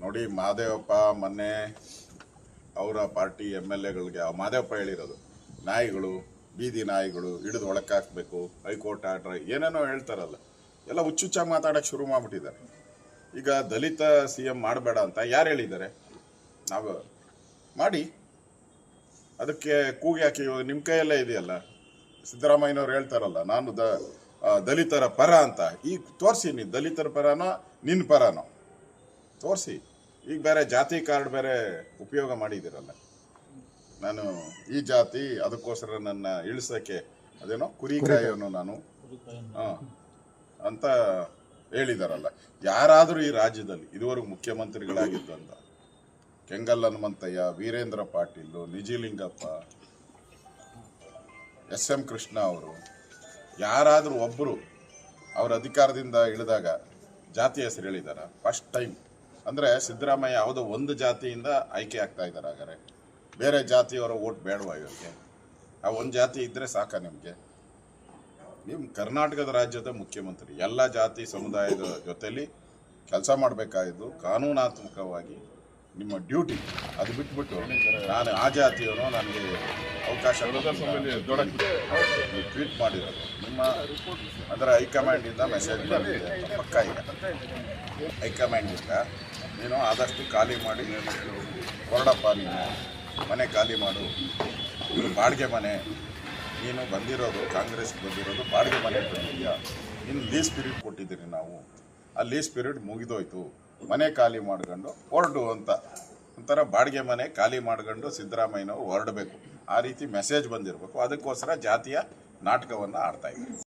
ನೋಡಿ, ಮಹದೇವಪ್ಪ ಮೊನ್ನೆ ಅವರ ಪಾರ್ಟಿ MLAಗಳಿಗೆ ಮಹದೇವಪ್ಪ ಹೇಳಿರೋದು, ನಾಯಿಗಳು, ಬೀದಿ ನಾಯಿಗಳು ಹಿಡಿದು ಒಳಕ್ಕೆ ಹಾಕಬೇಕು, ಹೈಕೋರ್ಟ್ ಆರ್ಡ್ರ್ ಏನೇನೋ ಹೇಳ್ತಾರಲ್ಲ, ಎಲ್ಲ ಹುಚ್ಚುಚ್ಚಾಗಿ ಮಾತಾಡೋಕ್ಕೆ ಶುರು ಮಾಡಿಬಿಟ್ಟಿದ್ದಾರೆ. ಈಗ ದಲಿತ CM ಮಾಡಬೇಡ ಅಂತ ಯಾರು ಹೇಳಿದ್ದಾರೆ? ನಾವು ಮಾಡಿ, ಅದಕ್ಕೆ ಕೂಗಿ ಹಾಕಿ. ಇವಾಗ ನಿಮ್ಮ ಕೈಯಲ್ಲೇ ಇದೆಯಲ್ಲ, ಸಿದ್ದರಾಮಯ್ಯನವ್ರು ಹೇಳ್ತಾರಲ್ಲ, ನಾನು ದಲಿತರ ಪರ ಅಂತ. ಈಗ ತೋರಿಸಿ, ನೀನು ದಲಿತರ ಪರನೋ ನಿನ್ನ ಪರನೋ ತೋರಿಸಿ. ಈಗ ಬೇರೆ ಜಾತಿ ಕಾರ್ಡ್ ಬೇರೆ ಉಪಯೋಗ ಮಾಡಿದ್ದೀರಲ್ಲ, ನಾನು ಈ ಜಾತಿ, ಅದಕ್ಕೋಸ್ಕರ ನನ್ನ ಇಳಿಸೋಕ್ಕೆ ಅದೇನೋ ಕುರಿಕಾಯೋನು ನಾನು ಅಂತ ಹೇಳಿದಾರಲ್ಲ. ಯಾರಾದರೂ ಈ ರಾಜ್ಯದಲ್ಲಿ ಇದುವರೆಗೂ ಮುಖ್ಯಮಂತ್ರಿಗಳಾಗಿದ್ದಂತ ಕೆಂಗಲ್ ಹನುಮಂತಯ್ಯ, ವೀರೇಂದ್ರ ಪಾಟೀಲ್, ನಿಜಲಿಂಗಪ್ಪ, SM ಕೃಷ್ಣ ಅವರು ಯಾರಾದರೂ ಒಬ್ಬರು ಅವ್ರ ಅಧಿಕಾರದಿಂದ ಇಳಿದಾಗ ಜಾತಿ ಹೆಸರು ಹೇಳಿದಾರ? First time. ಅಂದರೆ ಸಿದ್ದರಾಮಯ್ಯ ಯಾವುದೋ ಒಂದು ಜಾತಿಯಿಂದ ಆಯ್ಕೆ ಆಗ್ತಾ ಇದ್ದಾರೆ. ಹಾಗಾದ್ರೆ ಬೇರೆ ಜಾತಿಯವರ ಓಟ್ ಬೇಡವಾ ಇವರಿಗೆ? ಆ ಒಂದು ಜಾತಿ ಇದ್ದರೆ ಸಾಕ ನಿಮಗೆ? ನೀವು ಕರ್ನಾಟಕದ ರಾಜ್ಯದ ಮುಖ್ಯಮಂತ್ರಿ, ಎಲ್ಲ ಜಾತಿ ಸಮುದಾಯದ ಜೊತೆಲಿ ಕೆಲಸ ಮಾಡಬೇಕಾಗಿದ್ದು ಕಾನೂನಾತ್ಮಕವಾಗಿ ನಿಮ್ಮ ಡ್ಯೂಟಿ. ಅದು ಬಿಟ್ಬಿಟ್ಟು ನಾನು ಆ ಜಾತಿಯವನು, ನನಗೆ ಅವಕಾಶ ಟ್ವೀಟ್ ಮಾಡಿರೋದು ನಿಮ್ಮ ಅದರ ಹೈಕಮಾಂಡಿಂದ ಮೆಸೇಜ್ ಬಂದಿದೆ ಪಕ್ಕ. ಈಗ ಹೈಕಮಾಂಡಿಂದ ನೀನು ಆದಷ್ಟು ಖಾಲಿ ಮಾಡಿ ಹೊರಡಪ್ಪ, ನೀನು ಮನೆ ಖಾಲಿ ಮಾಡು. ಇದು ಬಾಡಿಗೆ ಮನೆ, ನೀನು ಬಂದಿರೋದು ಕಾಂಗ್ರೆಸ್ಗೆ ಬಂದಿರೋದು ಬಾಡಿಗೆ ಮನೆ ಬಂದಿದ್ಯಾ? ಇನ್ನು ಲೀಸ್ ಪೀರಿಯಡ್ ಕೊಟ್ಟಿದ್ದೀರಿ ನಾವು, ಆ ಲೀಸ್ ಪೀರಿಯಡ್ ಮುಗಿದೋಯ್ತು, ಮನೆ ಖಾಲಿ ಮಾಡ್ಕೊಂಡು ಹೊರಡು ಅಂತ. ಒಂಥರ ಬಾಡಿಗೆ ಮನೆ ಖಾಲಿ ಮಾಡ್ಕೊಂಡು ಸಿದ್ದರಾಮಯ್ಯನವರು ಹೊರಡಬೇಕು, ಆ ರೀತಿ ಮೆಸೇಜ್ ಬಂದಿರಬೇಕು. ಅದಕ್ಕೋಸ್ಕರ ಜಾತಿಯ ನಾಟಕವನ್ನು ಆಡ್ತಾ ಇದ್ದಾರೆ.